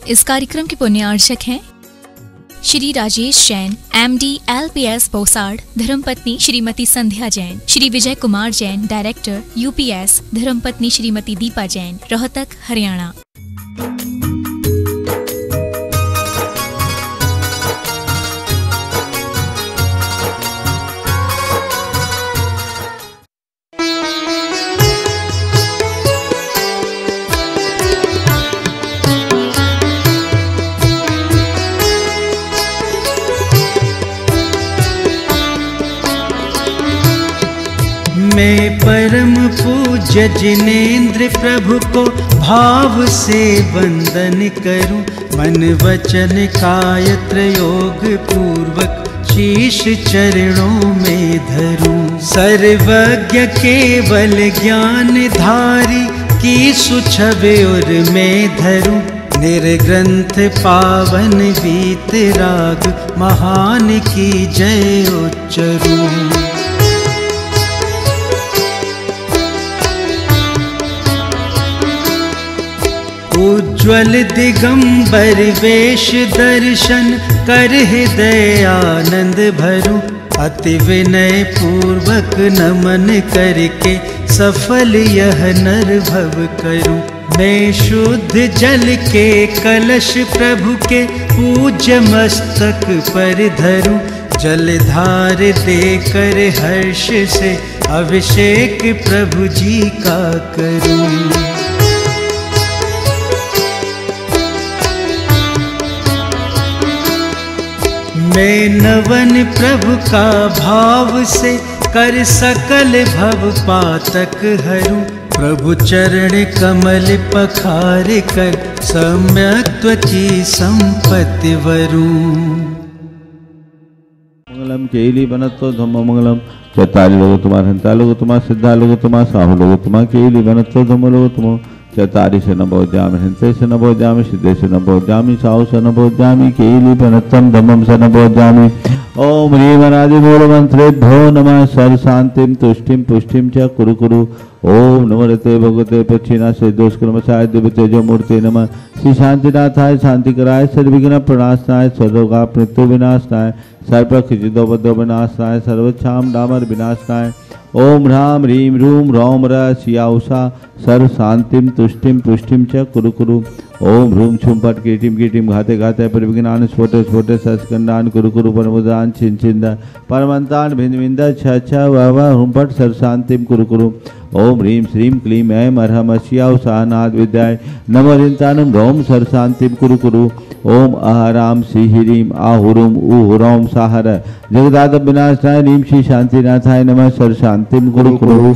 इस कार्यक्रम के पुण्यार्चक हैं श्री राजेश जैन, MD LPS पोसाड़, धर्मपत्नी श्रीमती संध्या जैन, श्री विजय कुमार जैन, डायरेक्टर UPS, धर्मपत्नी श्रीमती दीपा जैन, रोहतक, हरियाणा। मैं परम पूज्य जिनेंद्र प्रभु को भाव से वंदन करूं, मन वचन काय त्रयोग पूर्वक शीश चरणों में धरूं। सर्वज्ञ केवल ज्ञान धारी की सुछवे और मैं धरूं, निर्ग्रंथ पावन वीत राग महान की जय उच्चरूं। उज्ज्वल दिगंबर वेश दर्शन कर हृदय आनंद भरूं, अति विनय पूर्वक नमन करके सफल यह नर भव करूं। मैं शुद्ध जल के कलश प्रभु के पूज्य मस्तक पर धरूं, जलधार देकर हर्ष से अभिषेक प्रभु जी का करूं। मैं नवन प्रभु का भाव से कर सकल भव पातक हरूं, प्रभु चरण कमल पखार कर सम्यक्त्व की संपत्ति वरूं। मंगलम केली बनत्तो धम्म मंगलम, चताली लोग तुम्हारे हंता लोग तुम्हारे सिद्धा लोग तुम्हारे साहु लोग तुम्हारे केली बनत्तो धम्म लोग तुम चतारी से नभो जामि, हिंसे से नभो जामि, सिद्धे से नभो जामि, साहु से नभो जामि, केली बनत्तम धम्मम से नभो जामि। ओम ह्रीं अनादि मूल मंत्रेभ्यो नमः। सर्व शांतिम तुष्टिम पुष्टिम च कुरु कुरु। ओम नमस्ते भगवते पक्षिणाशे दोषकर्मचाय दिव्य तेजो मूर्ते नमः। श्री शांतिनाथाय शांतिकराय सर्वविघ्न प्रणाशनाय सर्वोपाप मृत्यु विनाशनाय सर्वप्रकृतिदोपद्रव विनाशनाय सर्वक्षाम डामर विनाशनाय। ओम ह्रां ह्रीं रूम रौम र शिया उषा सर्व शांतिम तुष्टिम पुष्टिम च कुरु कुरु। ओम ह्रूम छुम पट कीटिम कीटिम घाते घाते परिविघ्नान स्फोटे स्फोटे सस्कंदान कुरु कुरु परमुदान छिन छिंद परमंतान भिंद विंद छ छ वह हुम पट सर्व शांतिम कुरु कुरु। ओम ह्रीं श्रीं क्लीं ऐं अर्हम शिया उषा नाद विद्याय नमो रिंतानम रोम सर्व शांतिम कुरु कुरु। ओम अहराम श्री ह्रीं आहुरुम उहुरोम साहर जगदाद विनाशाय नीम श्री शांतिनाथाय नमः सर्व शांतिम कुरु कुरु।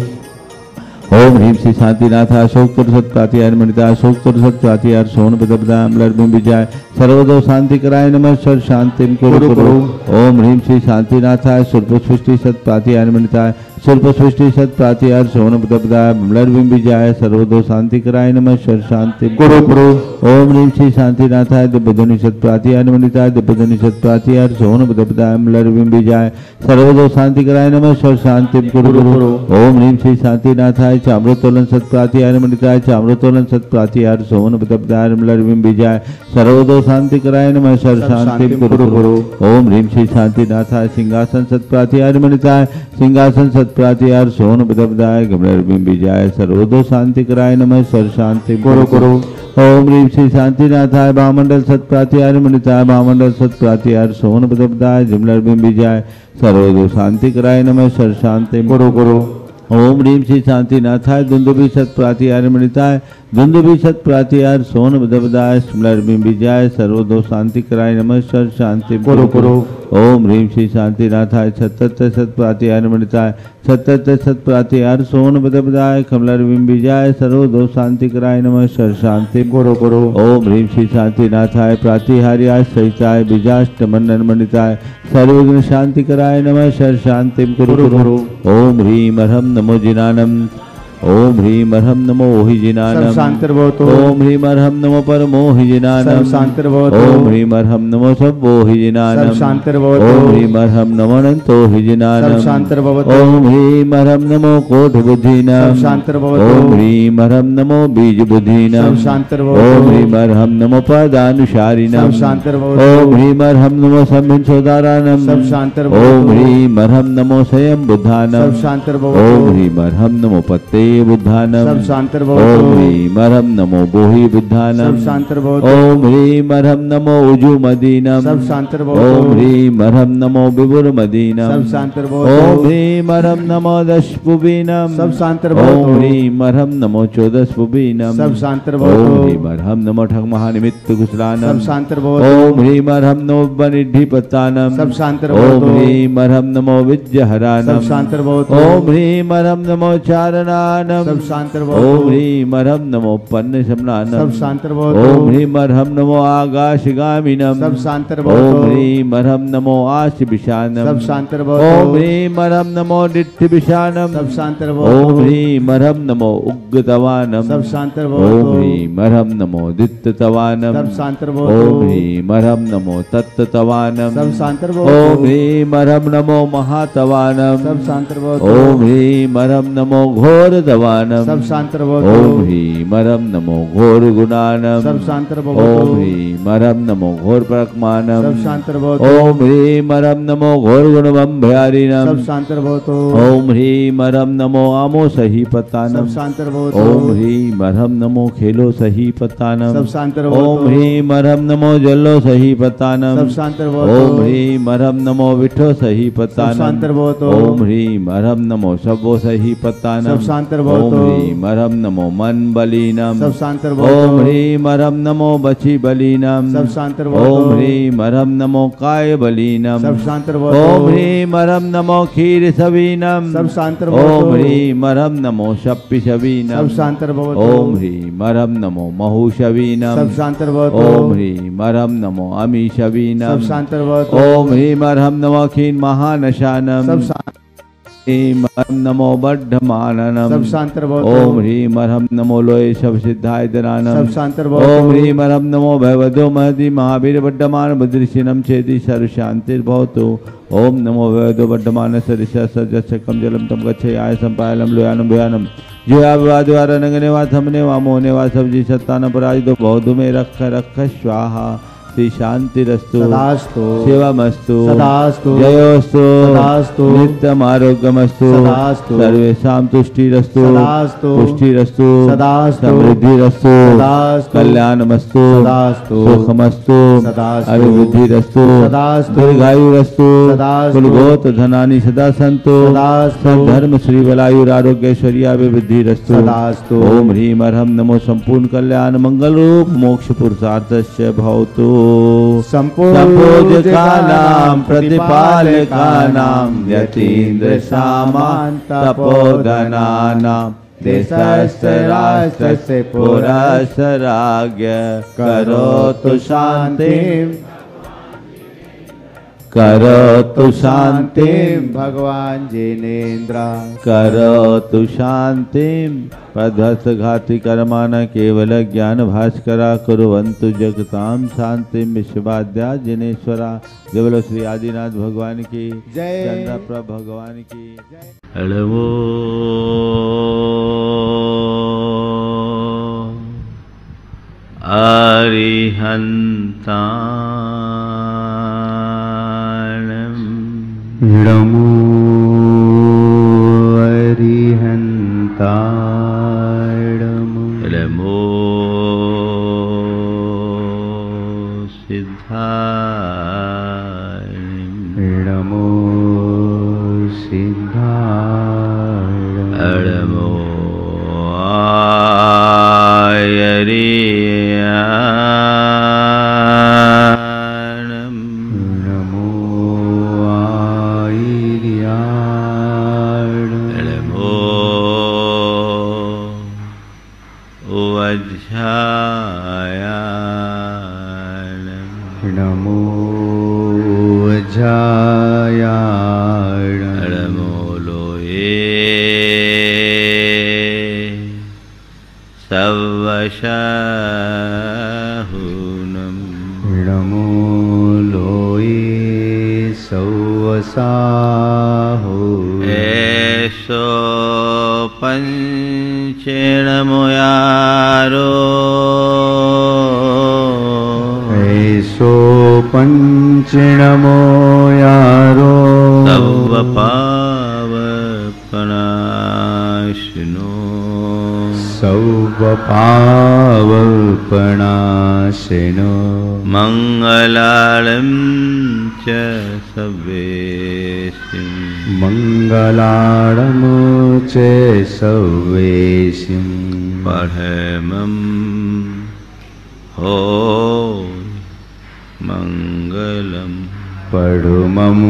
ओम ह्रीं श्री शांतिनाथ अशोक तुरसत प्रातिहार मणिता अशोक तुरसत प्रातिहार सोन पदपदा लर्भुम विजय सर्वदो शांति कराय नमः सर्व शांतिम कुरु कुरु। ओम ह्रीं श्री शांतिनाथाय सुरपुष्टि सत प्रातिहार मणिता सुरपुष्टि सत प्रातिहार सोन पदपदा लर्भुम विजय सर्वदो शांति कराय नमः सर्व शांतिम कुरु कुरु। ओम ह्रीं श्री शांतिनाथाय दिव्यध्वनि सत प्रातिहार मणिता दिव्यध्वनि सत प्रातिहार सोन पदपदा लर्भुम विजय सर्वदो शांति कराय नमः सर्व शांतिम कुरु कुरु। ओम ह्रीं श्री शांतिनाथाय चामृतोलन सत्प्रातिहार मणिताय चामृतोलन सत्प्रातिहार सोन पदपदार लर्विम विजय सर्वदो शांति कराय नमः सर्व शांति कुरु कुरु। ओम ह्रीं श्री शांतिनाथाय सिंहासन सत्प्रातिहार मणिताय सिंहासन सत्प्रातिहार सोन पदपदाय लर्विम विजय सर्वदो शांति कराय नमः सर्व शांति कुरु कुरु। ओम ह्रीं श्री शांतिनाथाय भामंडल सत्प्रातिहार मणिताय भामंडल सत्प्रातिहार सोन पदपदाय लर्विम विजय सर्वदो शांति कराय नमः सर्व शांति कुरु कुरु। ओम ह्रीं श्री शांतिनाथाय दुंदुभि सत प्रातिहार मणिताय दुंदुभि सत प्रातिहार सोन पदपदाय लर्विम विजय सर्वदो शांति कराय नमः सर्व शांति कुरु कुरु। ओम ह्रीं श्री शांतिनाथाय सत्तर सत प्रातिहार मणिताय सत्तर सत प्रातिहार सोन पदपदाय लर्विम विजय सर्वदो शांति कराय नमः सर्व शांति कुरु कुरु। ओम ह्रीं श्री शांतिनाथाय प्रातिहार्याय सहिताय बीजाष्ट मंडन मणिताय सर्वविघ्न शांति कराय नमः सर्व शांति कुरु कुरु। ओम ह्रीं अर्हम नमो जिनानम ओम ह्रीम अर्हम नमो ओहिजिनानम शांतिर्भवतु ओम ह्रीम अर्हम नमो परमोहिजिनानम शांतिर्भवतु ओम ह्रीम अर्हम नमो सब्बोहिजिनानम शांतिर्भवतु ओम ह्रीम अर्हम नमो अनंतोहिजिनानम शांतिर्भवतु ओम ह्रीम अर्हम नमो कोटिबुद्धीनाम शांतिर्भवतु ओम ह्रीम अर्हम नमो बीजबुद्धीनाम शांतिर्भवतु ओम ह्रीम अर्हम नमो पदानुसारिणाम शांतिर्भवतु ओम ह्रीम अर्हम नमो सम्मिंसोदारानम शांतिर्भवतु ओम ह्रीम अर्हम नमो स्वयं बुद्धानम शांतिर्भवतु ओम ह्रीम अर्हम नमो पत्ते बुद्धानम शांतिर्भवतु ओम ह्रीम अर्हम नमो बोहि बुद्धानम शांतिर्भवतु ओम ह्रीम अर्हम नमो उजुमदीनम शांतिर्भवतु ओम ह्रीम अर्हम नमो विभुरमदीनम शांतिर्भवतु ओम ह्रीम अर्हम नमो दशपुबीनम शांतिर्भवतु ओम ह्रीम अर्हम नमो चौदशपुबीनम शांतिर्भवतु ओम ह्रीम अर्हम नमो ठगमहानिमित्त कुशलानम शांतिर्भवतु ओम ह्रीम अर्हम नमो बनिड्ढिपत्तानम शांतिर्भवतु ओम ह्रीम अर्हम नमो विद्यहरानम शांतिर्भवतु ओम ह्रीम अर्हम नमो चारणानम शांतिर्भवतु ओम ह्रीम अर्हम नमो पन्न शमनानम शांतिर्भवतु ओम ह्रीम अर्हम नमो आकाशगामिनम शांतिर्भवतु ओम ह्रीम अर्हम नमो आश विशानम शांतिर्भवतु ओम ह्रीम अर्हम नमो दिट्ठ विशानम शांतिर्भवतु ओम ह्रीम अर्हम नमो उग्गतवानम शांतिर्भवतु ओम ह्रीम अर्हम नमो दित्ततवानम शांतिर्भवतु ओम ह्रीम अर्हम नमो तत्ततवानम शांतिर्भवतु ओम ह्रीम अर्हम नमो महातवानम शांतिर्भवतु ओम ह्रीम अर्हम नमो घोर दवानम शांतिर्भवतु ओम ह्रीम अर्हम नमो घोर गुणानम शांतिर्भवतु ओम ह्रीम अर्हम नमो घोर प्रकमानम शांतिर्भवतु ओम ह्रीम अर्हम नमो घोर गुणमं भयारिणम शांतिर्भवतु ओम ह्रीम अर्हम नमो आमो सही पत्तानम शांतिर्भवतु ओम ह्रीम अर्हम नमो खेलो सही पत्तानम शांतिर्भवतु ओम ह्रीम अर्हम नमो जल्लो सही पत्तानम शांतिर्भवतु ओम ह्रीम अर्हम नमो विठो सही पत्तानम शांतिर्भवतु ओम ह्रीम अर्हम नमो सब्बो सही पत्तानम शांतिर्भवतु ओम ह्रीम अर्हम नमो मन बलीनम शांतिर्भवतु ओम ह्रीम अर्हम नमो बची बलीनम शांतिर्भवतु ओम ह्रीम अर्हम नमो काय बलीनम शांतिर्भवतु ओम ह्रीम अर्हम नमो खीर सवीनम शांतिर्भवतु ओम ह्रीम अर्हम नमो शप्पि शवीनम शांतिर्भवतु ओम ह्रीम अर्हम नमो महु शवीनम शांतिर्भवतु ओम ह्रीम अर्हम नमो अमी शवीनम शांतिर्भवतु ओम ह्रीम अर्हम नमो खीन महानशानम ह्रीम अर्हम नमो बड्ढमाननम शांतिर्भवतु ओम ह्रीम अर्हम नमो लोय शव सिद्धाय दनानम शांतिर्भवतु ओम ह्रीम अर्हम नमो भयवदो महति महावीर बड्ढमान बद्रिशिनम चेति सर्व शांतिर्भवतु ओम नमो भयवदो बड्ढमान सरिषा सजसकम जलम तम गच्छयाय संपायलम लोयानम भयानम जिया विवाद्वारा नगने वा थमने वा मोहने वा सब्जी सत्तान पराजितो बौद्धु में रख रख स्वाहा श्री शांतिरस्तु सदास्तु शिवमस्तु सदास्तु जयोस्तु सदास्तु नित्यम आरोग्यमस्तु सदास्तु सर्वेषां तुष्टिरस्तु सदास्तु पुष्टिरस्तु सदास्तु समृद्धिरस्तु सदास्तु कल्याणमस्तु सदास्तु सुखमस्तु सदास्तु अभिवृद्धिरस्तु सदास्तु दीर्घायुरस्तु सदास्तु कुलगोत धनानि सदा सन्तु सदास्तु धर्म श्री बलायुरारोग्यैश्वर्याभिवृद्धिरस्तु सदास्तु ओम ह्रीम अर्हम नमो संपूर्ण कल्याण मंगल रूप मोक्ष पुरुषार्थस्य भवतु संपूज्यकानां प्रतिपालकानां यतीन्द्र सामान् तपोधनानां देशस्य राष्ट्रस्य पुरस्य राज्ञ करोतु शान्तिं करोतु शान्तिं भगवान जिनेन्द्र करोतु शान्तिं प्रध्वस्तघाति कर्माण केवल ज्ञान भास्करा कुर्वन्तु जगतां शान्तिं विश्वाद्या जिनेश्वरा। जय बोलो श्री आदिनाथ भगवान की जय। चंद्रप्रभ भगवान की जय। नमो अरिहन्ताणम् नमो सिद्धाय नमो सिद्धाय नमो आयर्याणम् नमो आयर्याणम् नमो वज्रायाणम् नमो वज्रायाणम् नमो लोये साहो ऐसो पंचेण मोयारो ऐसो पंचणमो यारो सर्व पावपनाशिनो सर्व पावपनाशिनो मंगलालं च सर्वेसिं मंगलाळं च सर्वेसिं परमं हो मंगलम परमं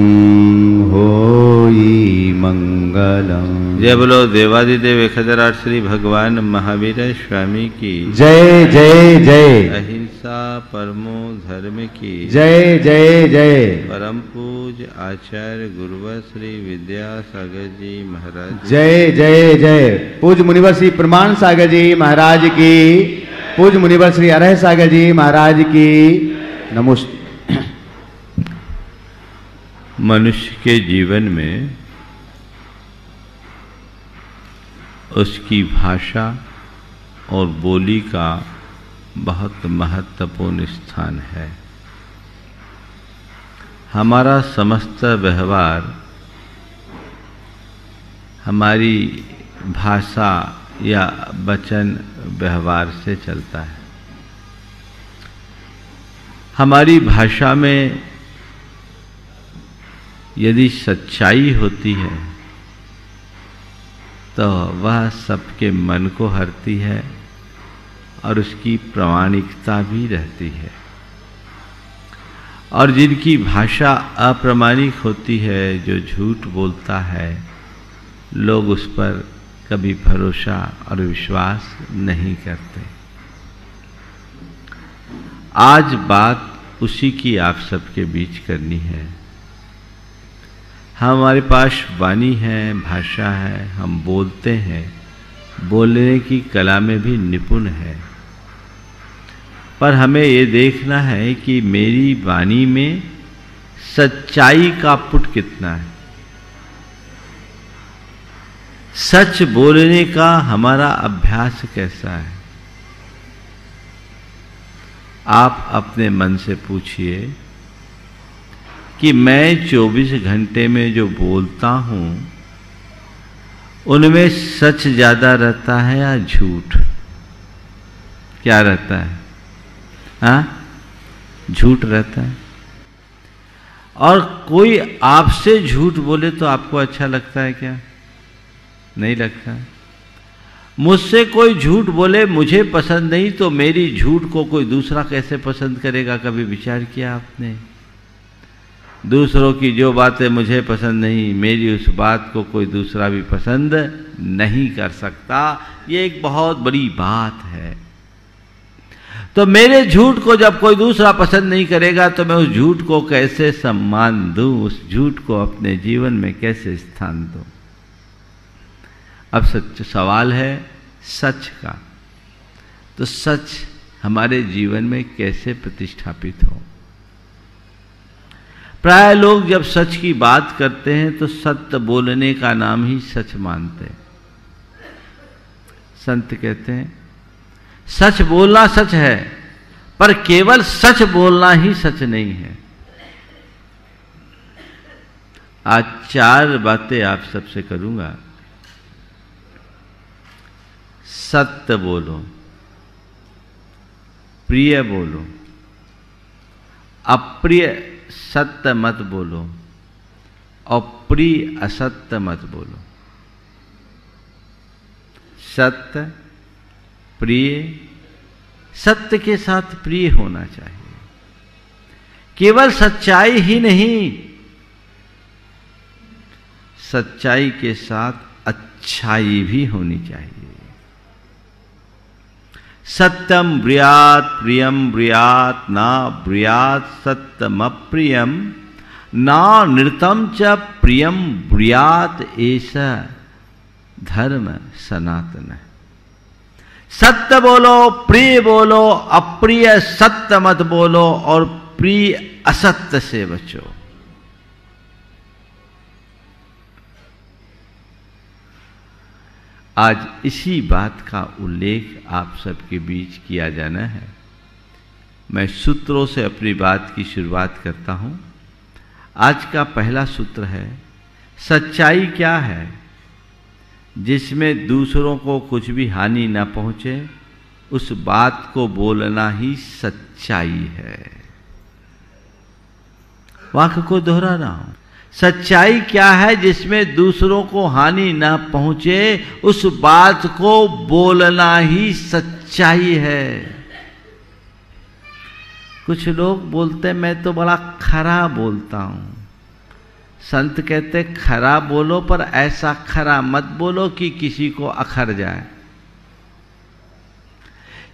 होई मंगलम। जय बोलो देवादिदेव 1008 श्री भगवान महावीर स्वामी की जय जय जय। अहिंसा परमो धर्म की जय जय जय। परम पूज आचार्य गुरुवर श्री विद्यासागर जी महाराज जय जय जय। पूज मुनिवर श्री प्रमाण सागर जी महाराज की, पूज मुनिवर श्री अरह सागर जी महाराज की नमस्ते। मनुष्य के जीवन में उसकी भाषा और बोली का बहुत महत्वपूर्ण स्थान है। हमारा समस्त व्यवहार हमारी भाषा या वचन व्यवहार से चलता है। हमारी भाषा में यदि सच्चाई होती है तो वह सबके मन को हरती है और उसकी प्रामाणिकता भी रहती है। और जिनकी भाषा अप्रामाणिक होती है, जो झूठ बोलता है, लोग उस पर कभी भरोसा और विश्वास नहीं करते। आज बात उसी की आप सबके बीच करनी है। हमारे पास वाणी है, भाषा है, हम बोलते हैं, बोलने की कला में भी निपुण है, पर हमें ये देखना है कि मेरी वाणी में सच्चाई का पुट कितना है। सच बोलने का हमारा अभ्यास कैसा है। आप अपने मन से पूछिए कि मैं 24 घंटे में जो बोलता हूं उनमें सच ज्यादा रहता है या झूठ? क्या रहता है? हाँ, झूठ रहता है। और कोई आपसे झूठ बोले तो आपको अच्छा लगता है क्या? नहीं लगता। मुझसे कोई झूठ बोले, मुझे पसंद नहीं, तो मेरी झूठ को कोई दूसरा कैसे पसंद करेगा? कभी विचार किया आपने? दूसरों की जो बातें मुझे पसंद नहीं, मेरी उस बात को कोई दूसरा भी पसंद नहीं कर सकता। ये एक बहुत बड़ी बात है। तो मेरे झूठ को जब कोई दूसरा पसंद नहीं करेगा तो मैं उस झूठ को कैसे सम्मान दूं? उस झूठ को अपने जीवन में कैसे स्थान दूं? अब सच सवाल है सच का। तो सच हमारे जीवन में कैसे प्रतिष्ठापित हो? प्राय लोग जब सच की बात करते हैं तो सत्य बोलने का नाम ही सच मानते हैं। संत कहते हैं सच बोलना सच है, पर केवल सच बोलना ही सच नहीं है। आज 4 बातें आप सबसे करूंगा। सत्य बोलो, प्रिय बोलो, अप्रिय सत्य मत बोलो, और प्रिय असत्य मत बोलो। सत्य, प्रिय, सत्य के साथ प्रिय होना चाहिए। केवल सच्चाई ही नहीं, सच्चाई के साथ अच्छाई भी होनी चाहिए। सत्यम ब्रियात प्रियम ब्रियात ना ब्रियात सत्यम अप्रियम ना नृतम च प्रियम ब्रियात ऐसा धर्म सनातन है। सत्य बोलो, प्रिय बोलो, अप्रिय सत्य मत बोलो, और प्रिय असत्य से बचो। आज इसी बात का उल्लेख आप सबके बीच किया जाना है। मैं सूत्रों से अपनी बात की शुरुआत करता हूं। आज का पहला सूत्र है, सच्चाई क्या है जिसमें दूसरों को कुछ भी हानि न पहुंचे, उस बात को बोलना ही सच्चाई है। वाक्य को दोहरा रहा हूं, सच्चाई क्या है जिसमें दूसरों को हानि न पहुंचे, उस बात को बोलना ही सच्चाई है। कुछ लोग बोलते हैं मैं तो बड़ा खरा बोलता हूं। संत कहते खरा बोलो, पर ऐसा खरा मत बोलो कि किसी को अखर जाए।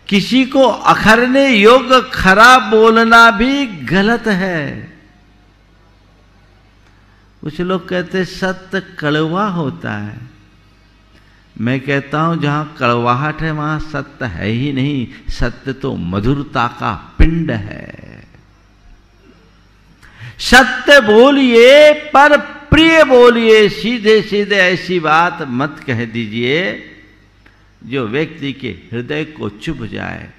किसी को अखरने योग्य खरा बोलना भी गलत है। कुछ लोग कहते सत्य कड़वा होता है। मैं कहता हूं जहां कड़वाहट है वहां सत्य है ही नहीं। सत्य तो मधुरता का पिंड है। सत्य बोलिए पर प्रिय बोलिए। सीधे सीधे ऐसी बात मत कह दीजिए जो व्यक्ति के हृदय को चुभ जाए।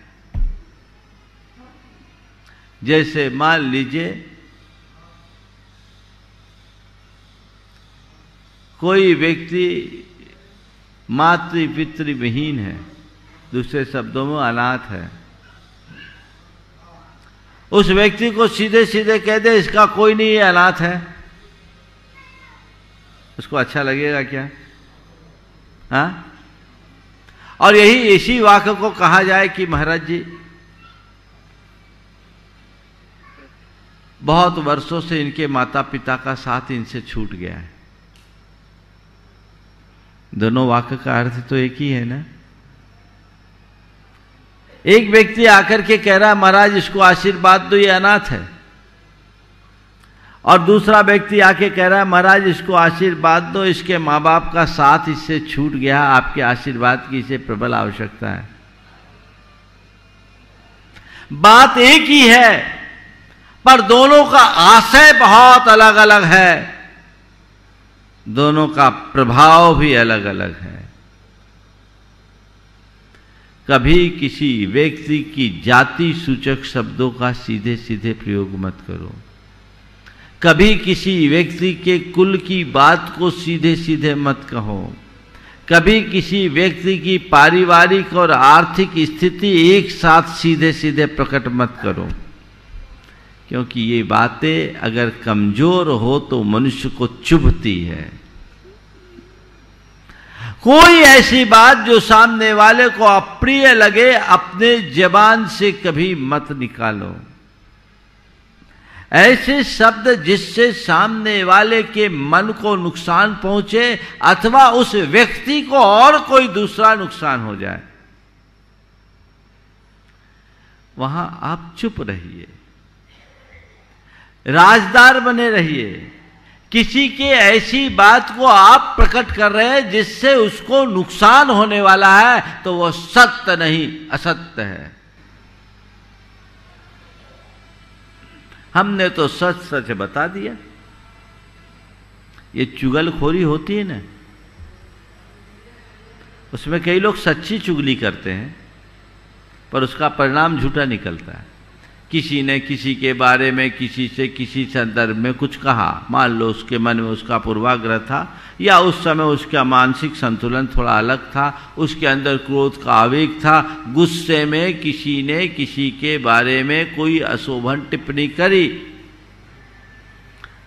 जैसे मान लीजिए कोई व्यक्ति मातृ पितृ विहीन है, दूसरे शब्दों में अनाथ है। उस व्यक्ति को सीधे सीधे कह दे इसका कोई नहीं, ये अनाथ है, उसको अच्छा लगेगा क्या? हाँ? और यही इसी वाक्य को कहा जाए कि महाराज जी बहुत वर्षों से इनके माता पिता का साथ इनसे छूट गया है। दोनों वाक्य का अर्थ तो एक ही है ना। एक व्यक्ति आकर के कह रहा है महाराज इसको आशीर्वाद दो, ये अनाथ है। और दूसरा व्यक्ति आके कह रहा है महाराज इसको आशीर्वाद दो, इसके माँ बाप का साथ इससे छूट गया, आपके आशीर्वाद की इसे प्रबल आवश्यकता है। बात एक ही है पर दोनों का आशय बहुत अलग अलग है, दोनों का प्रभाव भी अलग अलग है। कभी किसी व्यक्ति की जाति सूचक शब्दों का सीधे सीधे प्रयोग मत करो। कभी किसी व्यक्ति के कुल की बात को सीधे सीधे मत कहो। कभी किसी व्यक्ति की पारिवारिक और आर्थिक स्थिति एक साथ सीधे सीधे प्रकट मत करो, क्योंकि ये बातें अगर कमजोर हो तो मनुष्य को चुभती है। कोई ऐसी बात जो सामने वाले को अप्रिय लगे अपने जबान से कभी मत निकालो। ऐसे शब्द जिससे सामने वाले के मन को नुकसान पहुंचे अथवा उस व्यक्ति को और कोई दूसरा नुकसान हो जाए, वहां आप चुप रहिए, राजदार बने रहिए। किसी के ऐसी बात को आप प्रकट कर रहे हैं जिससे उसको नुकसान होने वाला है तो वो सत्य नहीं असत्य है। हमने तो सच सच बता दिया। ये चुगलखोरी होती है ना, उसमें कई लोग सच्ची चुगली करते हैं पर उसका परिणाम झूठा निकलता है। किसी ने किसी के बारे में किसी से किसी संदर्भ में कुछ कहा, मान लो उसके मन में उसका पूर्वाग्रह था या उस समय उसका मानसिक संतुलन थोड़ा अलग था, उसके अंदर क्रोध का आवेग था, गुस्से में किसी ने किसी के बारे में कोई अशोभन टिप्पणी करी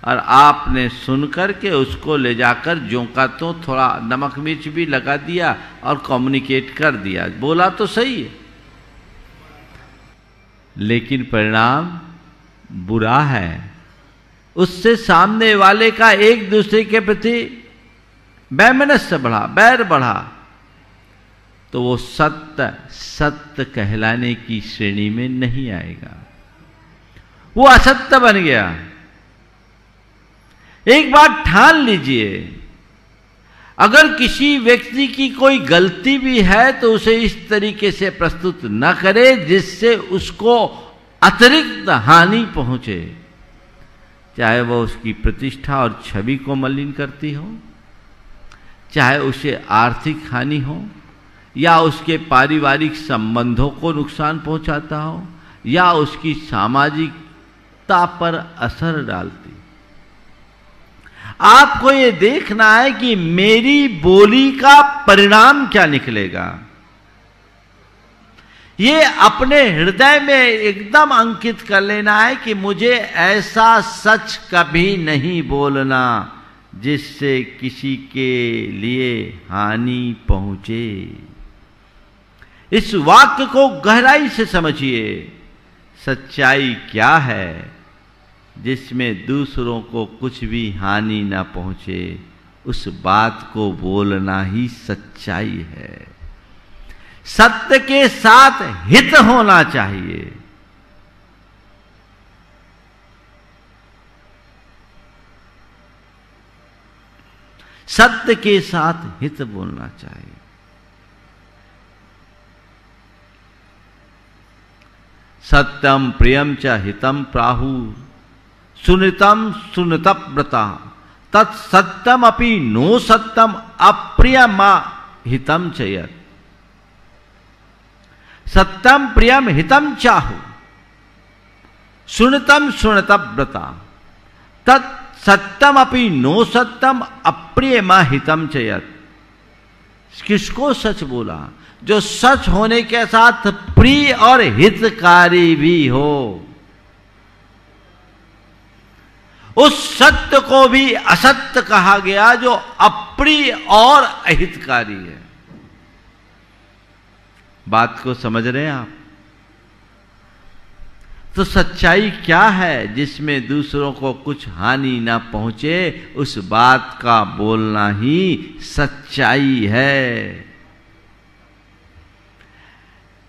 और आपने सुनकर के उसको ले जाकर जोंका तो थोड़ा नमक मिर्च भी लगा दिया और कम्युनिकेट कर दिया। बोला तो सही है लेकिन परिणाम बुरा है। उससे सामने वाले का एक दूसरे के प्रति वैमनस्य बढ़ा, बैर बढ़ा, तो वो सत्य सत्य कहलाने की श्रेणी में नहीं आएगा, वो असत्य बन गया। एक बात ठान लीजिए, अगर किसी व्यक्ति की कोई गलती भी है तो उसे इस तरीके से प्रस्तुत न करे जिससे उसको अतिरिक्त हानि पहुंचे, चाहे वह उसकी प्रतिष्ठा और छवि को मलिन करती हो, चाहे उसे आर्थिक हानि हो या उसके पारिवारिक संबंधों को नुकसान पहुंचाता हो या उसकी सामाजिकता पर असर डालती। आपको ये देखना है कि मेरी बोली का परिणाम क्या निकलेगा। ये अपने हृदय में एकदम अंकित कर लेना है कि मुझे ऐसा सच कभी नहीं बोलना जिससे किसी के लिए हानि पहुंचे। इस वाक्य को गहराई से समझिए। सच्चाई क्या है जिसमें दूसरों को कुछ भी हानि ना पहुंचे, उस बात को बोलना ही सच्चाई है। सत्य के साथ हित होना चाहिए। सत्य के साथ हित बोलना चाहिए। सत्यम प्रियम च हितम प्राहु सुनितम सुनतव्रता तत्सत्यम अपि नो सत्यम अप्रियमा हितम चयत। सत्यम प्रियम हितम चाहु सुनतम सुनतव्रता तत्सत्यम अपि नो सत्यम अप्रियमा हितम चयत। किसको सच बोला? जो सच होने के साथ प्रिय और हितकारी भी हो। उस सत्य को भी असत्य कहा गया जो अप्रिय और अहितकारी है। बात को समझ रहे हैं आप? तो सच्चाई क्या है जिसमें दूसरों को कुछ हानि ना पहुंचे, उस बात का बोलना ही सच्चाई है।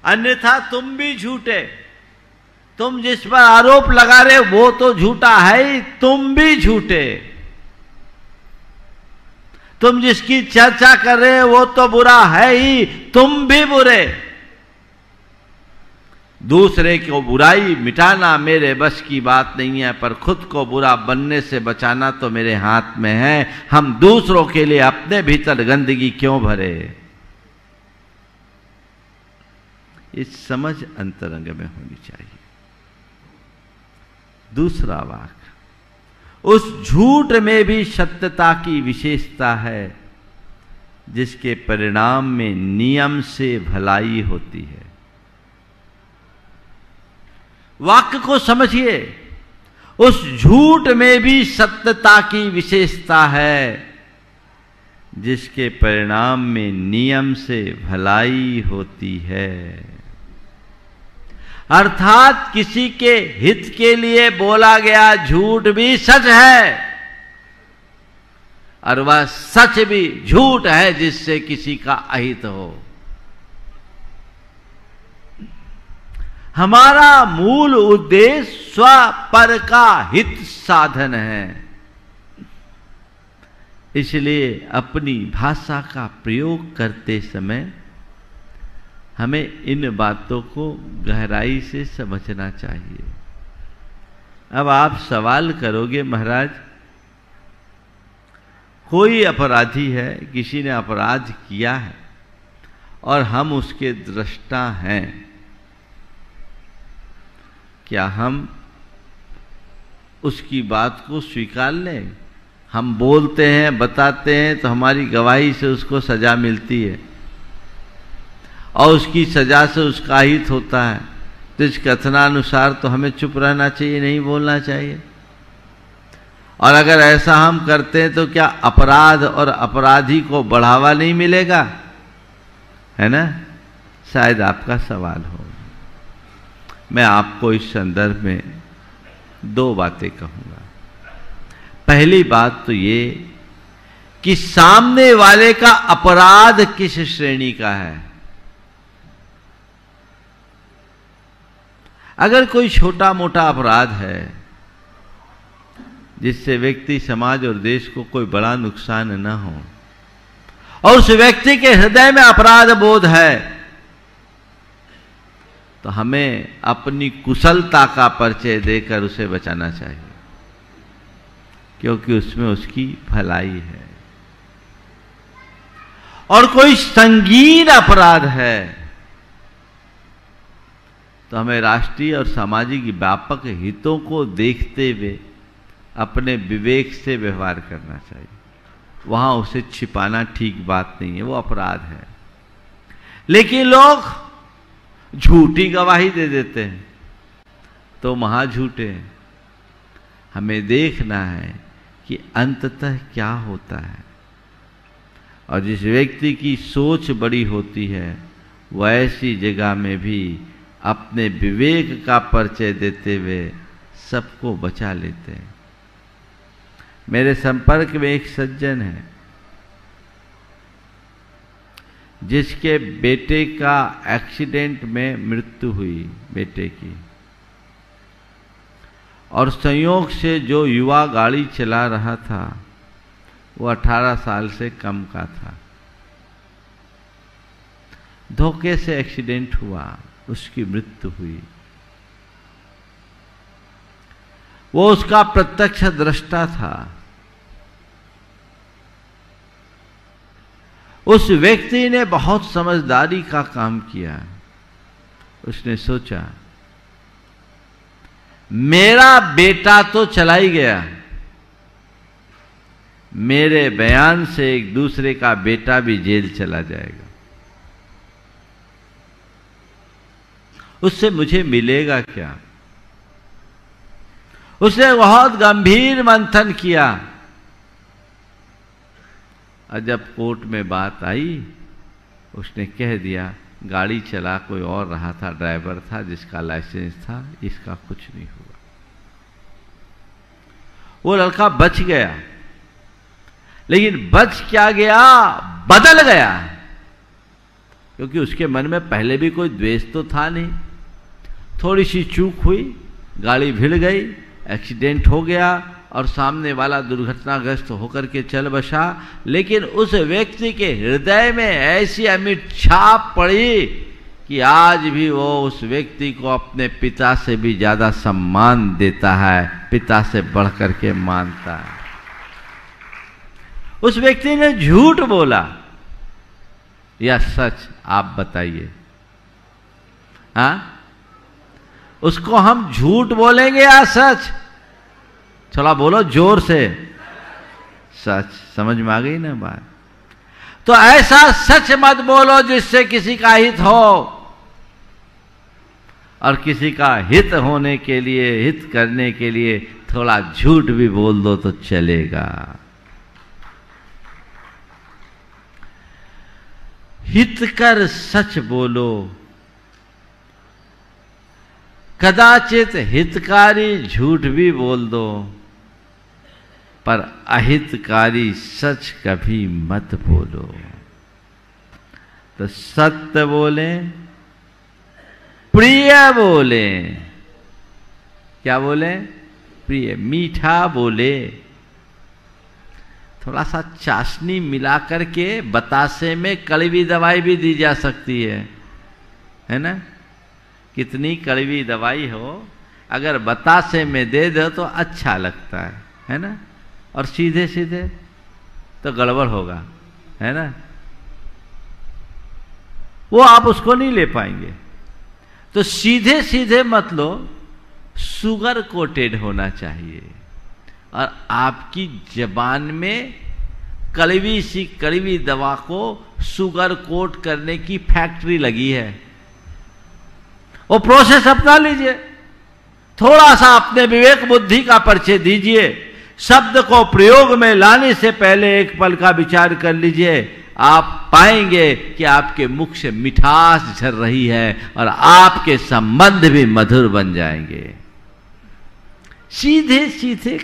अन्यथा तुम भी झूठे। तुम जिस पर आरोप लगा रहे वो तो झूठा है ही, तुम भी झूठे। तुम जिसकी चर्चा कर रहे हो वो तो बुरा है ही, तुम भी बुरे। दूसरे को बुराई मिटाना मेरे बस की बात नहीं है, पर खुद को बुरा बनने से बचाना तो मेरे हाथ में है। हम दूसरों के लिए अपने भीतर गंदगी क्यों भरे? इस समझ अंतरंग में होनी चाहिए। दूसरा वाक्य, उस झूठ में भी सत्यता की विशेषता है जिसके परिणाम में नियम से भलाई होती है। वाक्य को समझिए। उस झूठ में भी सत्यता की विशेषता है जिसके परिणाम में नियम से भलाई होती है। अर्थात किसी के हित के लिए बोला गया झूठ भी सच है और वह सच भी झूठ है जिससे किसी का अहित हो। हमारा मूल उद्देश्य स्व पर का हित साधन है। इसलिए अपनी भाषा का प्रयोग करते समय हमें इन बातों को गहराई से समझना चाहिए। अब आप सवाल करोगे, महाराज कोई अपराधी है, किसी ने अपराध किया है और हम उसके दृष्टा हैं, क्या हम उसकी बात को स्वीकार लें? हम बोलते हैं, बताते हैं तो हमारी गवाही से उसको सजा मिलती है और उसकी सजा से उसका हित होता है, तो इस कथनानुसार तो हमें चुप रहना चाहिए, नहीं बोलना चाहिए। और अगर ऐसा हम करते हैं तो क्या अपराध और अपराधी को बढ़ावा नहीं मिलेगा? है ना? शायद आपका सवाल हो। मैं आपको इस संदर्भ में दो बातें कहूंगा। पहली बात तो ये कि सामने वाले का अपराध किस श्रेणी का है। अगर कोई छोटा मोटा अपराध है जिससे व्यक्ति, समाज और देश को कोई बड़ा नुकसान न हो और उस व्यक्ति के हृदय में अपराध बोध है, तो हमें अपनी कुशलता का परिचय देकर उसे बचाना चाहिए, क्योंकि उसमें उसकी भलाई है। और कोई संगीन अपराध है तो हमें राष्ट्रीय और सामाजिक व्यापक हितों को देखते हुए अपने विवेक से व्यवहार करना चाहिए। वहां उसे छिपाना ठीक बात नहीं है, वो अपराध है। लेकिन लोग झूठी गवाही दे देते हैं तो महाझूठे हैं। हमें देखना है कि अंततः क्या होता है। और जिस व्यक्ति की सोच बड़ी होती है वह ऐसी जगह में भी अपने विवेक का परिचय देते हुए सबको बचा लेते हैं। मेरे संपर्क में एक सज्जन है जिसके बेटे का एक्सीडेंट में मृत्यु हुई, बेटे की, और संयोग से जो युवा गाड़ी चला रहा था वो 18 साल से कम का था। धोखे से एक्सीडेंट हुआ, उसकी मृत्यु हुई। वो उसका प्रत्यक्ष दृष्टा था। उस व्यक्ति ने बहुत समझदारी का काम किया। उसने सोचा मेरा बेटा तो चला ही गया, मेरे बयान से एक दूसरे का बेटा भी जेल चला जाएगा, उससे मुझे मिलेगा क्या। उसने बहुत गंभीर मंथन किया और जब कोर्ट में बात आई उसने कह दिया गाड़ी चला कोई और रहा था, ड्राइवर था जिसका लाइसेंस था, इसका कुछ नहीं हुआ। वो लड़का बच गया, लेकिन बच क्या गया, बदल गया, क्योंकि उसके मन में पहले भी कोई द्वेष तो था नहीं। थोड़ी सी चूक हुई, गाड़ी भिड़ गई, एक्सीडेंट हो गया और सामने वाला दुर्घटनाग्रस्त होकर के चल बसा। लेकिन उस व्यक्ति के हृदय में ऐसी अमिट छाप पड़ी कि आज भी वो उस व्यक्ति को अपने पिता से भी ज्यादा सम्मान देता है, पिता से बढ़ करके मानता है। उस व्यक्ति ने झूठ बोला या सच, आप बताइए। हाँ, उसको हम झूठ बोलेंगे या सच? थोड़ा बोलो जोर से। सच। समझ में आ गई ना बात? तो ऐसा सच मत बोलो जिससे किसी का हित हो, और किसी का हित होने के लिए, हित करने के लिए थोड़ा झूठ भी बोल दो तो चलेगा। हित कर सच बोलो। कदाचित हितकारी झूठ भी बोल दो, पर अहितकारी सच कभी मत बोलो। तो सत्य बोले, प्रिय बोले। क्या बोले? प्रिय, मीठा बोले। थोड़ा सा चाशनी मिला करके बतासे में कड़वी दवाई भी दी जा सकती है ना? कितनी कड़वी दवाई हो, अगर बतासे में दे दो तो अच्छा लगता है ना? और सीधे सीधे तो गड़बड़ होगा, है ना? वो आप उसको नहीं ले पाएंगे। तो सीधे सीधे मत लो, शुगर कोटेड होना चाहिए। और आपकी जबान में कड़वी सी कड़वी दवा को शुगर कोट करने की फैक्ट्री लगी है। वो प्रोसेस अपना लीजिए। थोड़ा सा अपने विवेक बुद्धि का परिचय दीजिए। शब्द को प्रयोग में लाने से पहले एक पल का विचार कर लीजिए। आप पाएंगे कि आपके मुख से मिठास झर रही है और आपके संबंध भी मधुर बन जाएंगे। सीधे सीधे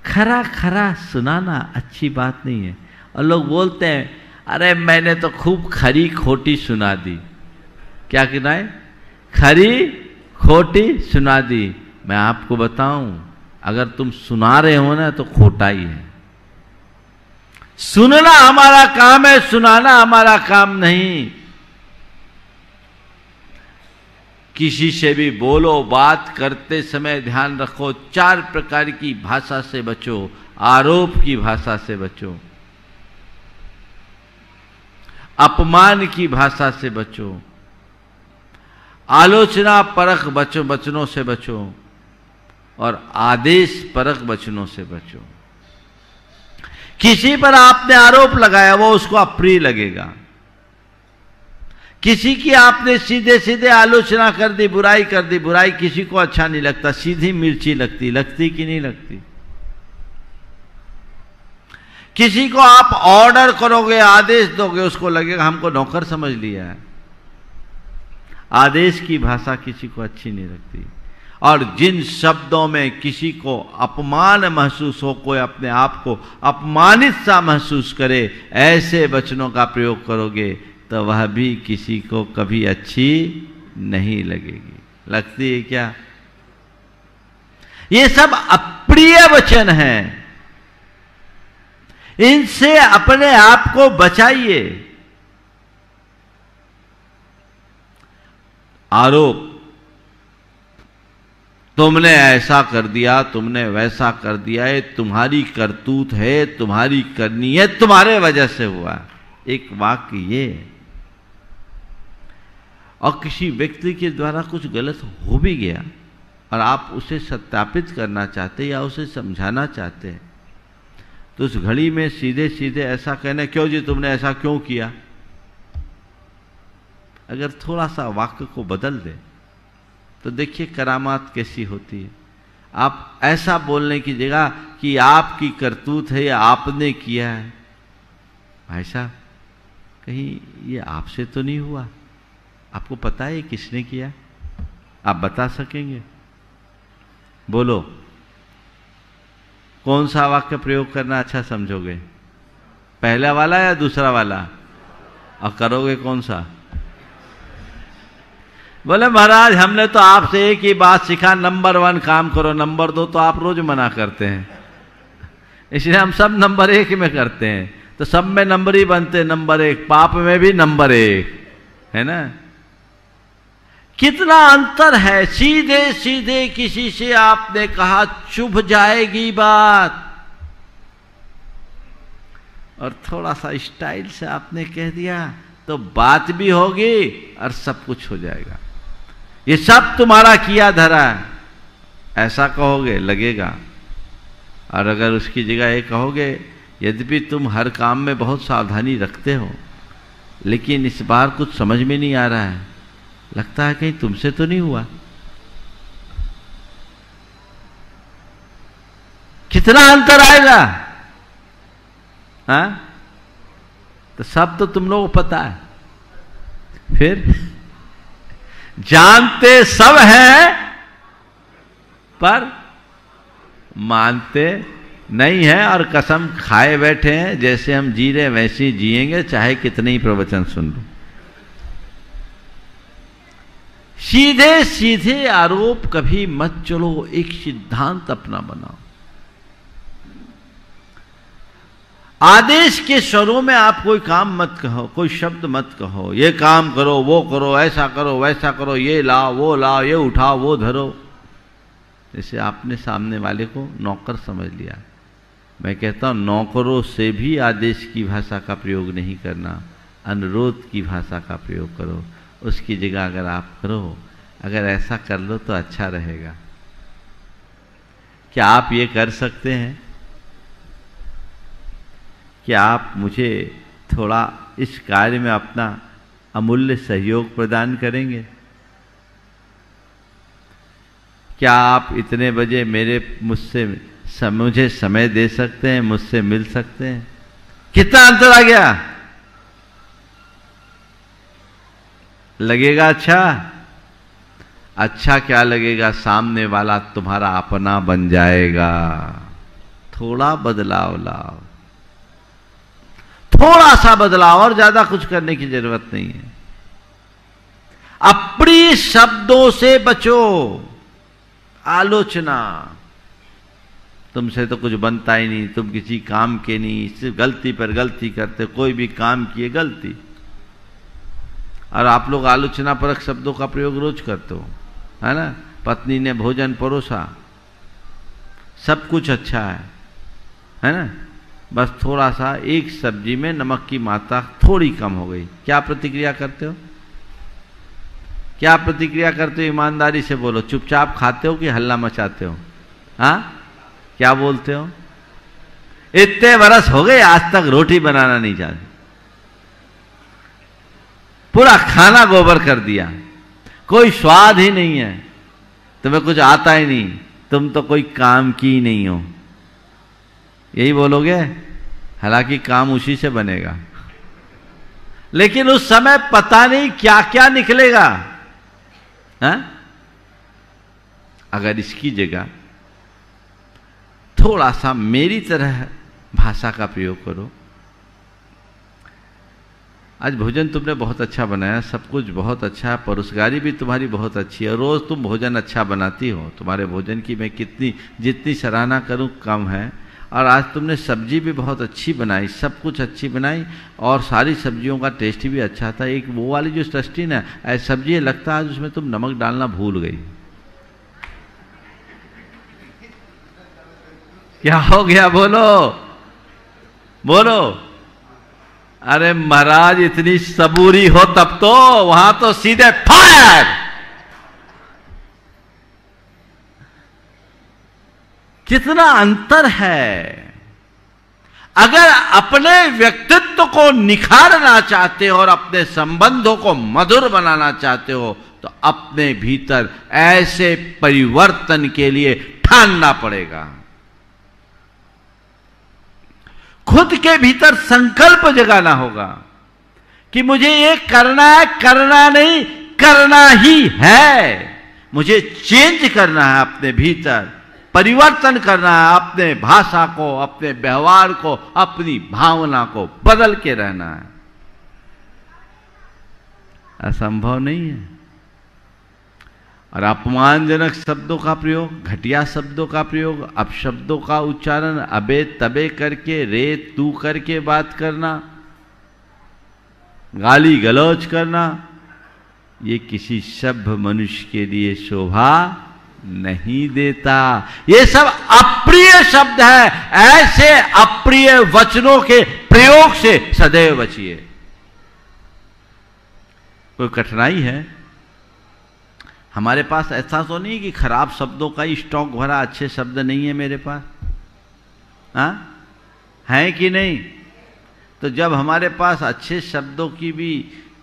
खरा खरा सुनाना अच्छी बात नहीं है। और लोग बोलते हैं अरे मैंने तो खूब खरी खोटी सुना दी। क्या कहना है? खरी खोटी सुना दी। मैं आपको बताऊं, अगर तुम सुना रहे हो ना तो खोटा ही है। सुनना हमारा काम है, सुनाना हमारा काम नहीं। किसी से भी बोलो, बात करते समय ध्यान रखो, 4 प्रकार की भाषा से बचो। आरोप की भाषा से बचो, अपमान की भाषा से बचो, आलोचना परख वचनों से बचो और आदेश परख वचनों से बचो। किसी पर आपने आरोप लगाया वो उसको अप्रिय लगेगा। किसी की आपने सीधे सीधे आलोचना कर दी, बुराई कर दी, बुराई किसी को अच्छा नहीं लगता, सीधी मिर्ची लगती कि नहीं लगती। किसी को आप ऑर्डर करोगे, आदेश दोगे, उसको लगेगा हमको नौकर समझ लिया है। आदेश की भाषा किसी को अच्छी नहीं लगती। और जिन शब्दों में किसी को अपमान महसूस हो, कोई अपने आप को अपमानित सा महसूस करे, ऐसे वचनों का प्रयोग करोगे तो वह भी किसी को कभी अच्छी नहीं लगेगी। लगती है क्या? ये सब अप्रिय वचन हैं, इनसे अपने आप को बचाइए। आरोप, तुमने ऐसा कर दिया, तुमने वैसा कर दिया, ये तुम्हारी करतूत है, तुम्हारी करनी है, तुम्हारे वजह से हुआ। एक वाक्य ये, और किसी व्यक्ति के द्वारा कुछ गलत हो भी गया और आप उसे सत्यापित करना चाहते या उसे समझाना चाहते हैं, तो उस घड़ी में सीधे सीधे ऐसा कहना, क्यों जी तुमने ऐसा क्यों किया? अगर थोड़ा सा वाक्य को बदल दे तो देखिए करामात कैसी होती है। आप ऐसा बोलने की जगह कि आपकी करतूत है या आपने किया है, भाई साहब कहीं ये आपसे तो नहीं हुआ? आपको पता है किसने किया? आप बता सकेंगे? बोलो, कौन सा वाक्य प्रयोग करना अच्छा समझोगे? पहला वाला या दूसरा वाला? और करोगे कौन सा? बोले महाराज हमने तो आपसे एक ही बात सीखा, नंबर 1 काम करो, नंबर 2 तो आप रोज मना करते हैं, इसलिए हम सब नंबर 1 में करते हैं, तो सब में नंबर ही बनते, नंबर 1, पाप में भी नंबर 1, है ना? कितना अंतर है। सीधे सीधे किसी से आपने कहा, चुभ जाएगी बात, और थोड़ा सा स्टाइल से आपने कह दिया तो बात भी होगी और सब कुछ हो जाएगा। ये सब तुम्हारा किया धरा है, ऐसा कहोगे लगेगा। और अगर उसकी जगह ये कहोगे, यद्यपि तुम हर काम में बहुत सावधानी रखते हो, लेकिन इस बार कुछ समझ में नहीं आ रहा है, लगता है कहीं तुमसे तो नहीं हुआ। कितना अंतर आएगा? हाँ, तो सब तो तुम लोगों को पता है, फिर जानते सब हैं पर मानते नहीं है, और कसम खाए बैठे हैं जैसे हम जी रहे वैसे ही जिएंगे, चाहे कितने ही प्रवचन सुन लो। सीधे सीधे आरोप कभी मत चलो, एक सिद्धांत अपना बनाओ। आदेश के स्वरों में आप कोई काम मत कहो, कोई शब्द मत कहो, ये काम करो, वो करो, ऐसा करो, वैसा करो, ये लाओ, वो लाओ, ये उठाओ, वो धरो। जैसे आपने सामने वाले को नौकर समझ लिया, मैं कहता हूं नौकरों से भी आदेश की भाषा का प्रयोग नहीं करना, अनुरोध की भाषा का प्रयोग करो। उसकी जगह अगर आप करो, अगर ऐसा कर लो तो अच्छा रहेगा। क्या आप ये कर सकते हैं? क्या आप मुझे थोड़ा इस कार्य में अपना अमूल्य सहयोग प्रदान करेंगे? क्या आप इतने बजे मुझे समय दे सकते हैं, मुझसे मिल सकते हैं? कितना अंतर आ गया? लगेगा अच्छा? अच्छा क्या लगेगा, सामने वाला तुम्हारा अपना बन जाएगा। थोड़ा बदलाव लाओ, थोड़ा सा बदलाव, और ज्यादा कुछ करने की जरूरत नहीं है। अप्रिय शब्दों से बचो। आलोचना, तुमसे तो कुछ बनता ही नहीं, तुम किसी काम के नहीं, सिर्फ गलती पर गलती करते, कोई भी काम किए गलती। और आप लोग आलोचना परक शब्दों का प्रयोग रोज करते हो, है ना? पत्नी ने भोजन परोसा, सब कुछ अच्छा है ना? बस थोड़ा सा एक सब्जी में नमक की मात्रा थोड़ी कम हो गई, क्या प्रतिक्रिया करते हो? क्या प्रतिक्रिया करते हो? ईमानदारी से बोलो। चुपचाप खाते हो कि हल्ला मचाते हो? हाँ, क्या बोलते हो? इतने बरस हो गए आज तक रोटी बनाना नहीं जानते, पूरा खाना गोबर कर दिया, कोई स्वाद ही नहीं है, तुम्हें कुछ आता ही नहीं, तुम तो कोई काम की ही नहीं हो, यही बोलोगे? हालांकि काम उसी से बनेगा, लेकिन उस समय पता नहीं क्या क्या निकलेगा। हा? अगर इसकी जगह थोड़ा सा मेरी तरह भाषा का प्रयोग करो, आज भोजन तुमने बहुत अच्छा बनाया, सब कुछ बहुत अच्छा है, परोसगारी भी तुम्हारी बहुत अच्छी है, रोज तुम भोजन अच्छा बनाती हो, तुम्हारे भोजन की मैं जितनी सराहना करूं कम है। और आज तुमने सब्जी भी बहुत अच्छी बनाई, सब कुछ अच्छी बनाई, और सारी सब्जियों का टेस्ट भी अच्छा था। एक वो वाली जो सृष्टि ना ऐसी सब्जी लगता है उसमें तुम नमक डालना भूल गई। क्या हो गया? बोलो बोलो। अरे महाराज इतनी सबूरी हो तब तो, वहां तो सीधे फायर। कितना अंतर है। अगर अपने व्यक्तित्व को निखारना चाहते हो और अपने संबंधों को मधुर बनाना चाहते हो तो अपने भीतर ऐसे परिवर्तन के लिए ठानना पड़ेगा। खुद के भीतर संकल्प जगाना होगा कि मुझे ये करना है, करना नहीं, करना ही है। मुझे चेंज करना है, अपने भीतर परिवर्तन करना है, अपने भाषा को, अपने व्यवहार को, अपनी भावना को बदल के रहना है। असंभव नहीं है। और अपमानजनक शब्दों का प्रयोग, घटिया शब्दों का प्रयोग, अपशब्दों का उच्चारण, अबे तबे करके, रे तू करके बात करना, गाली गलौज करना, ये किसी सभ्य मनुष्य के लिए शोभा नहीं देता। ये सब अप्रिय शब्द है। ऐसे अप्रिय वचनों के प्रयोग से सदैव बचिए। कोई कठिनाई है? हमारे पास ऐसा तो नहीं कि खराब शब्दों का ही स्टॉक भरा, अच्छे शब्द नहीं है मेरे पास, हाँ है कि नहीं? तो जब हमारे पास अच्छे शब्दों की भी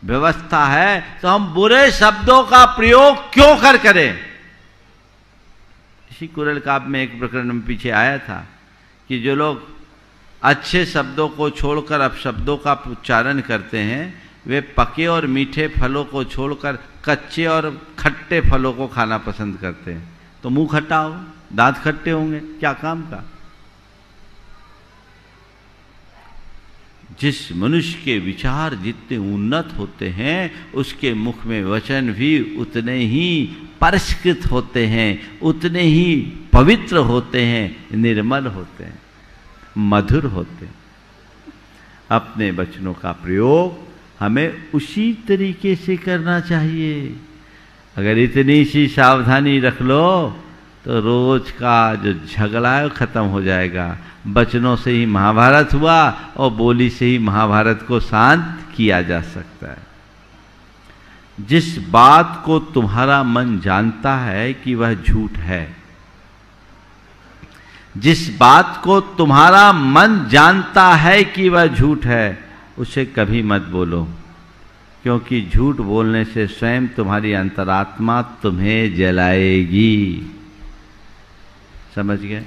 व्यवस्था है तो हम बुरे शब्दों का प्रयोग क्यों करें? इसी कुरल काव्य में एक प्रकरण में पीछे आया था कि जो लोग अच्छे शब्दों को छोड़कर अपशब्दों का उच्चारण करते हैं वे पके और मीठे फलों को छोड़कर कच्चे और खट्टे फलों को खाना पसंद करते हैं। तो मुंह खट्टा हो, दांत खट्टे होंगे, क्या काम का? जिस मनुष्य के विचार जितने उन्नत होते हैं उसके मुख में वचन भी उतने ही परिष्कृत होते हैं, उतने ही पवित्र होते हैं, निर्मल होते हैं, मधुर होते हैं। अपने वचनों का प्रयोग हमें उसी तरीके से करना चाहिए। अगर इतनी सी सावधानी रख लो तो रोज का जो झगड़ा है वो खत्म हो जाएगा। वचनों से ही महाभारत हुआ और बोली से ही महाभारत को शांत किया जा सकता है। जिस बात को तुम्हारा मन जानता है कि वह झूठ है, जिस बात को तुम्हारा मन जानता है कि वह झूठ है, उसे कभी मत बोलो, क्योंकि झूठ बोलने से स्वयं तुम्हारी अंतरात्मा तुम्हें जलाएगी। समझ गए?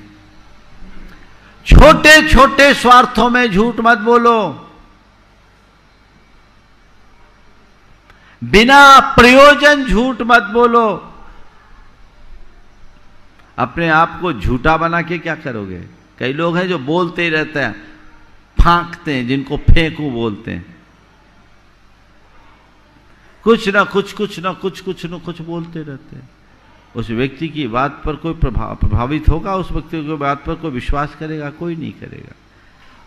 छोटे छोटे स्वार्थों में झूठ मत बोलो, बिना प्रयोजन झूठ मत बोलो। अपने आप को झूठा बना के क्या करोगे? कई लोग हैं जो बोलते ही रहते हैं, फांकते हैं, जिनको फेंकू बोलते हैं, कुछ ना कुछ बोलते रहते हैं। उस व्यक्ति की बात पर कोई प्रभावित होगा? उस व्यक्ति की बात पर कोई विश्वास करेगा? कोई नहीं करेगा।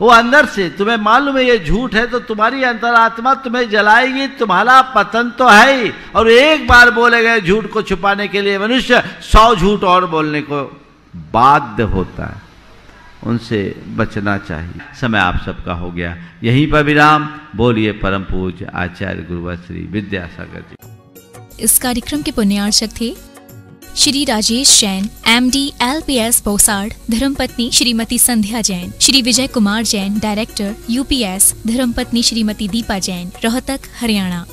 वो अंदर से तुम्हें मालूम है ये झूठ है तो तुम्हारी अंतरात्मा तुम्हें जलाएगी, तुम्हारा पतन तो है ही। और एक बार बोले गए झूठ को छुपाने के लिए मनुष्य 100 झूठ और बोलने को बाध्य होता है। उनसे बचना चाहिए। समय आप सबका हो गया, यहीं पर विराम। बोलिए परम पूज्य आचार्य गुरुवर श्री विद्यासागर जी। इस कार्यक्रम के पुण्यार्चक थे श्री राजेश जैन, MD LPS बोसाड़, धर्मपत्नी श्रीमती संध्या जैन, श्री विजय कुमार जैन, डायरेक्टर UPS, धर्मपत्नी श्रीमती दीपा जैन, रोहतक, हरियाणा।